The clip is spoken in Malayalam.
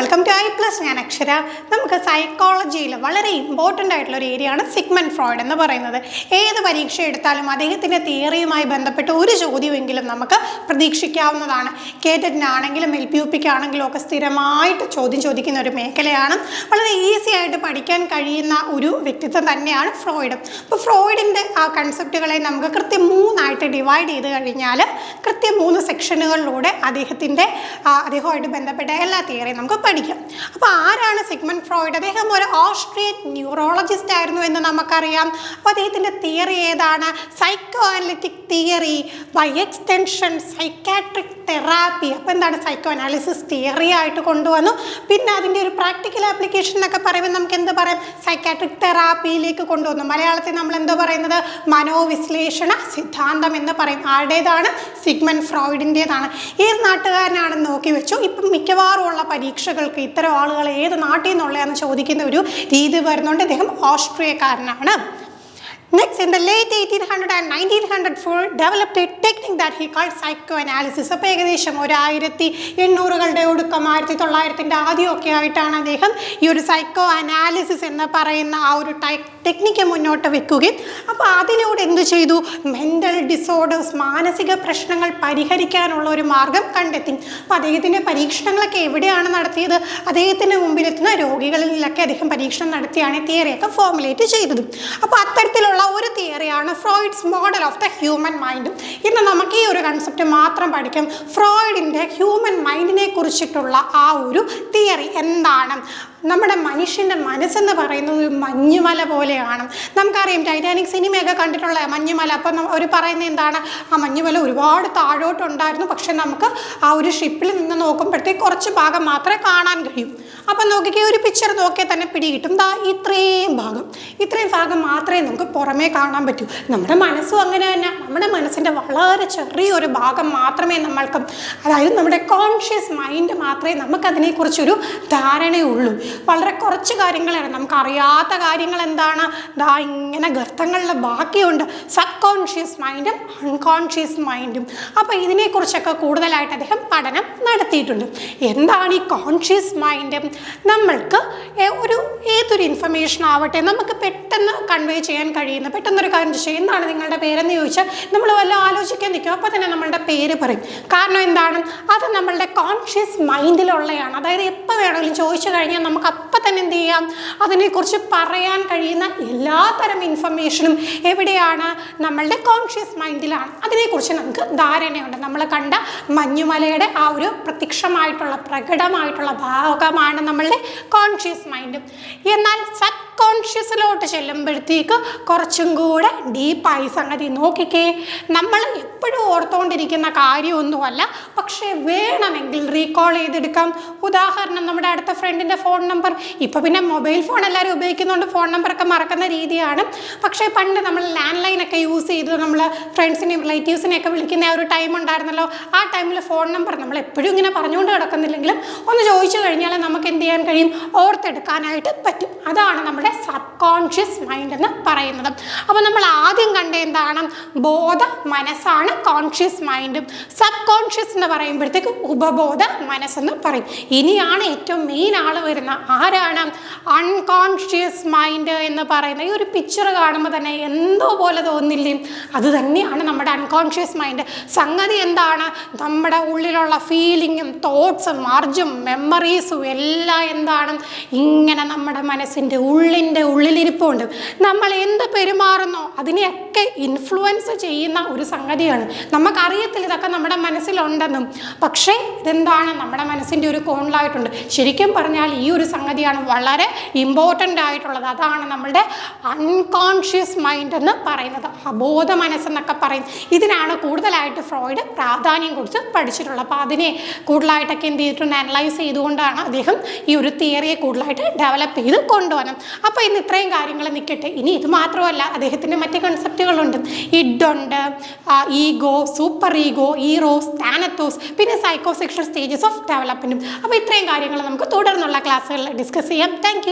Welcome to I plus. ഞാൻ അക്ഷര. നമുക്ക് സൈക്കോളജിയിൽ വളരെ ഇമ്പോർട്ടൻ്റ് ആയിട്ടുള്ള ഒരു ഏരിയ ആണ് സിഗ്മണ്ട് ഫ്രോയിഡ് എന്ന് പറയുന്നത്. ഏത് പരീക്ഷ എടുത്താലും അദ്ദേഹത്തിൻ്റെ തിയറിയുമായി ബന്ധപ്പെട്ട് ഒരു ചോദ്യമെങ്കിലും നമുക്ക് പ്രതീക്ഷിക്കാവുന്നതാണ്. കേറ്ററ്റിനാണെങ്കിലും LPUPക്കാണെങ്കിലും ഒക്കെ സ്ഥിരമായിട്ട് ചോദ്യം ചോദിക്കുന്ന ഒരു മേഖലയാണ്. വളരെ ഈസി ആയിട്ട് പഠിക്കാൻ കഴിയുന്ന ഒരു വ്യക്തിത്വം തന്നെയാണ് ഫ്രോയിഡ്. അപ്പോൾ ഫ്രോയിഡിൻ്റെ ആ കൺസെപ്റ്റുകളെ നമുക്ക് കൃത്യം 3ആയിട്ട് ഡിവൈഡ് ചെയ്ത് കഴിഞ്ഞാൽ കൃത്യം 3 സെക്ഷനുകളിലൂടെ അദ്ദേഹവുമായിട്ട് ബന്ധപ്പെട്ട എല്ലാ തിയറിയും നമുക്ക് പഠിക്കാം. അപ്പോൾ ആരാണ് സിഗ്മണ്ട് ഫ്രോയിഡ്? അദ്ദേഹം ഒരു ഓസ്ട്രിയൻ ന്യൂറോളജിസ്റ്റ് ആയിരുന്നു എന്ന് നമുക്കറിയാം. അപ്പോൾ അദ്ദേഹത്തിൻ്റെ തിയറി ഏതാണ്? Psycho analytic theory, by extension psychiatric therapy. അപ്പോൾ എന്താണ്? സൈക്കോ അനാലിസിസ് തിയറി ആയിട്ട് കൊണ്ടുവന്നു. പിന്നെ അതിൻ്റെ ഒരു പ്രാക്ടിക്കൽ ആപ്ലിക്കേഷൻ എന്നൊക്കെ പറയുമ്പോൾ നമുക്ക് എന്ത് പറയാം? സൈക്കാട്രിക് തെറാപ്പിയിലേക്ക് കൊണ്ടുവന്നു. മലയാളത്തിൽ നമ്മൾ എന്തോ പറയുന്നത്? മനോവിശ്ലേഷണ സിദ്ധാന്തം എന്ന് പറയും. ആരുടേതാണ്? സിഗ്മണ്ട് ഫ്രോയിഡിൻ്റേതാണ്. ഏത് നാട്ടുകാരനാണെന്ന് നോക്കി വെച്ചു. ഇപ്പം മിക്കവാറും ഉള്ള പരീക്ഷകൾക്ക് ഇത്തരം ആളുകൾ ഏത് നാട്ടിൽ നിന്നുള്ളതെന്ന് ചോദിക്കുന്ന ഒരു രീതി വരുന്നുണ്ട്. അദ്ദേഹം ഓസ്ട്രിയക്കാരനാണ്. Next, in the late 1800 and 1904, developed a technique that he called psychoanalysis. അപ്പോൾ ഏകദേശം 1800കളുടെ ഒടുക്കം 1900ൻ്റെ ആദ്യമൊക്കെ ആയിട്ടാണ് അദ്ദേഹം ഈ ഒരു സൈക്കോ അനാലിസിസ് എന്ന് പറയുന്ന ആ ഒരു ടെക്നിക്ക് മുന്നോട്ട് വെക്കുകയും അപ്പോൾ അതിലൂടെ എന്ത് ചെയ്തു? മെൻ്റൽ ഡിസോർഡേഴ്സ്, മാനസിക പ്രശ്നങ്ങൾ പരിഹരിക്കാനുള്ള ഒരു മാർഗം കണ്ടെത്തി. അപ്പോൾ അദ്ദേഹത്തിൻ്റെ പരീക്ഷണങ്ങളൊക്കെ എവിടെയാണ് നടത്തിയത്? അദ്ദേഹത്തിൻ്റെ മുമ്പിലെത്തുന്ന രോഗികളിലൊക്കെ അദ്ദേഹം പരീക്ഷണം നടത്തിയാണ് തിയറിയൊക്കെ ഫോർമുലേറ്റ് ചെയ്തത്. അപ്പോൾ അത്തരത്തിലുള്ള ഒരു തിയറിയാണ് Freud's model of the human mind. ഇന്ന് നമുക്ക് ഈ ഒരു കൺസെപ്റ്റ് മാത്രം പഠിക്കും. ഫ്രോയിഡിൻ്റെ ഹ്യൂമൻ മൈൻഡിനെ കുറിച്ചിട്ടുള്ള ആ ഒരു തിയറി എന്താണ്? നമ്മുടെ മനുഷ്യൻ്റെ മനസ്സെന്ന് പറയുന്നത് ഒരു മഞ്ഞുമല പോലെയാണ്. നമുക്കറിയാം, ടൈറ്റാനിക് സിനിമയൊക്കെ കണ്ടിട്ടുള്ള മഞ്ഞുമല. അപ്പം അവർ പറയുന്നത് എന്താണ്? ആ മഞ്ഞുമല ഒരുപാട് താഴോട്ടുണ്ടായിരുന്നു, പക്ഷെ നമുക്ക് ആ ഒരു ഷിപ്പിൽ നിന്ന് നോക്കുമ്പോഴത്തേക്ക് കുറച്ച് ഭാഗം മാത്രമേ കാണാൻ കഴിയും. അപ്പം നോക്കിക്കേ, ഒരു പിക്ചർ നോക്കിയാൽ തന്നെ പിടികിട്ടും. ഇത്രയും ഭാഗം മാത്രമേ നമുക്ക് പുറമേ കാണാൻ പറ്റൂ. നമ്മുടെ മനസ്സും അങ്ങനെ തന്നെ. നമ്മുടെ മനസ്സിൻ്റെ വളരെ ചെറിയൊരു ഭാഗം മാത്രമേ നമ്മൾക്ക്, അതായത് നമ്മുടെ കോൺഷ്യസ് മൈൻഡ് മാത്രമേ നമുക്കതിനെക്കുറിച്ചൊരു ധാരണയുള്ളൂ. വളരെ കുറച്ച് കാര്യങ്ങളാണ് നമുക്കറിയാത്ത കാര്യങ്ങൾ. എന്താണ്? ഇങ്ങനെ ഗർത്തങ്ങളിൽ ബാക്കിയുണ്ട്. സബ് കോൺഷ്യസ് മൈൻഡും അൺകോൺഷ്യസ് മൈൻഡും. അപ്പോൾ ഇതിനെക്കുറിച്ചൊക്കെ കൂടുതലായിട്ട് അദ്ദേഹം പഠനം നടത്തിയിട്ടുണ്ട്. എന്താണ് ഈ കോൺഷ്യസ് മൈൻഡ്? നമ്മൾക്ക് ഏതൊരു ഇൻഫർമേഷൻ ആവട്ടെ നമുക്ക് പെട്ടെന്ന് കൺവേ ചെയ്യാൻ കഴിയുന്ന, പെട്ടെന്നൊരു കാര്യം ചോദിച്ചാൽ എന്താണ് നിങ്ങളുടെ പേരെന്ന് ചോദിച്ചാൽ നമ്മൾ വല്ല ആലോചിക്കാൻ നിൽക്കും, അപ്പോൾ തന്നെ നമ്മളുടെ പേര് പറയും. കാരണം എന്താണ്? അത് നമ്മളുടെ കോൺഷ്യസ് മൈൻഡിലുള്ളതാണ്. അതായത് എപ്പോൾ വേണമെങ്കിലും ചോദിച്ചു കഴിഞ്ഞാൽ നമുക്ക് അപ്പം തന്നെ എന്ത് ചെയ്യാം? അതിനെക്കുറിച്ച് പറയാൻ കഴിയുന്ന എല്ലാത്തരം ഇൻഫർമേഷനും എവിടെയാണ്? നമ്മളുടെ കോൺഷ്യസ് മൈൻഡിലാണ്. അതിനെക്കുറിച്ച് നമുക്ക് ധാരണയുണ്ട്. നമ്മൾ കണ്ട മഞ്ഞുമലയുടെ ആ ഒരു പ്രകടമായിട്ടുള്ള ഭാഗമാണ് നമ്മളുടെ കോൺഷ്യസ് മൈൻഡ്. എന്നാൽ സബ് കോൺഷ്യസിലോട്ട് ചെല്ലുമ്പോഴത്തേക്ക് കുറച്ചും കൂടെ ഡീപ്പായി സംഗതി. നോക്കിക്കേ, നമ്മൾ എപ്പോഴും ഓർത്തുകൊണ്ടിരിക്കുന്ന കാര്യമൊന്നുമല്ല, പക്ഷേ വേണമെങ്കിൽ റീകോൾ ചെയ്തെടുക്കാം. ഉദാഹരണം, നമ്മുടെ അടുത്ത ഫ്രണ്ടിൻ്റെ ഫോൺ നമ്പർ. ഇപ്പോൾ പിന്നെ മൊബൈൽ ഫോൺ എല്ലാവരും ഉപയോഗിക്കുന്നുണ്ട്, ഫോൺ നമ്പറൊക്കെ മറക്കുന്ന രീതിയാണ്. പക്ഷേ പണ്ട് നമ്മൾ ലാൻഡ് ലൈനൊക്കെ യൂസ് ചെയ്ത് നമ്മൾ ഫ്രണ്ട്സിനെയും റിലേറ്റീവ്സിനെയൊക്കെ വിളിക്കുന്ന ആ ഒരു ടൈം ഉണ്ടായിരുന്നല്ലോ. ആ ടൈമിൽ ഫോൺ നമ്പർ നമ്മൾ എപ്പോഴും ഇങ്ങനെ പറഞ്ഞുകൊണ്ട് കിടക്കുന്നില്ലെങ്കിലും ഒന്ന് ചോദിച്ചു കഴിഞ്ഞാൽ നമുക്ക് എന്ത് ചെയ്യാൻ കഴിയും? ഓർത്തെടുക്കാനായിട്ട് പറ്റും. അതാണ് നമ്മുടെ സബ് കോൺഷ്യസ് മൈൻഡ് എന്ന് പറയുന്നത്. അപ്പോൾ നമ്മൾ ആദ്യം കണ്ട എന്താണ്? ബോധ മനസ്സാണ് കോൺഷ്യസ് മൈൻഡ്. സബ് കോൺഷ്യസ് എന്ന് പറയുമ്പോഴത്തേക്ക് ഉപബോധ മനസ്സെന്ന് പറയും. ഇനിയാണ് ഏറ്റവും മെയിൻ ആൾ വരുന്ന. ആരാണ്? അൺകോൺഷ്യസ് മൈൻഡ് എന്ന് പറയുന്നത്. ഈ ഒരു പിക്ചർ കാണുമ്പോൾ തന്നെ എന്തോ പോലെ തോന്നില്ലേ? അത് തന്നെയാണ് നമ്മുടെ അൺകോൺഷ്യസ് മൈൻഡ്. സംഗതി എന്താണ്? നമ്മുടെ ഉള്ളിലുള്ള ഫീലിങ്ങും തോട്ട്സും അർജും മെമ്മറീസും എല്ലാം എന്താണ്? ഇങ്ങനെ നമ്മുടെ മനസ്സിൻ്റെ ഉള്ളിലിരിപ്പുണ്ട്. നമ്മൾ എന്ത് പെരുമാറുന്നോ അതിനെയൊക്കെ ഇൻഫ്ലുവൻസ് ചെയ്യുന്ന ഒരു സംഗതിയാണ്. നമുക്കറിയത്തില്ല ഇതൊക്കെ നമ്മുടെ മനസ്സിലുണ്ടെന്നും, പക്ഷേ ഇതെന്താണ്? നമ്മുടെ മനസ്സിൻ്റെ ഒരു കോണിലായിട്ടുണ്ട്. ശരിക്കും പറഞ്ഞാൽ ഈ ഒരു സംഗതിയാണ് വളരെ ഇമ്പോർട്ടൻ്റ് ആയിട്ടുള്ളത്. അതാണ് നമ്മളുടെ അൺകോൺഷ്യസ് മൈൻഡ് എന്ന് പറയുന്നത്, അബോധ മനസ്സെന്നൊക്കെ പറയും. ഇതിനാണ് കൂടുതലായിട്ട് ഫ്രോയിഡ് പ്രാധാന്യം കൊടുത്ത് പഠിച്ചിട്ടുള്ളത്. അപ്പോൾ അതിനെ കൂടുതലായിട്ടൊക്കെ എന്ത് ചെയ്തിട്ടുണ്ട്? അനലൈസ് ചെയ്തുകൊണ്ടാണ് അദ്ദേഹം ഈ ഒരു തിയറിയെ കൂടുതലായിട്ട് ഡെവലപ്പ് ചെയ്ത് കൊണ്ടുവന്നത്. അപ്പോൾ ഇന്ന് ഇത്രയും കാര്യങ്ങൾ നിൽക്കട്ടെ. ഇനി ഇത് മാത്രമല്ല, അദ്ദേഹത്തിൻ്റെ മറ്റ് കൺസെപ്റ്റുകളുണ്ട്. ഇഡുണ്ട്, ഈഗോ, സൂപ്പർ ഈഗോ, ഈറോസ്, താനത്തോസ്, പിന്നെ സൈക്കോസെക്ഷൽ സ്റ്റേജസ് ഓഫ് ഡെവലപ്മെൻറ്റും. അപ്പോൾ ഇത്രയും കാര്യങ്ങൾ നമുക്ക് തുടർന്നുള്ള ക്ലാസ്സുകളിൽ ഡിസ്കസ് ചെയ്യാം. താങ്ക്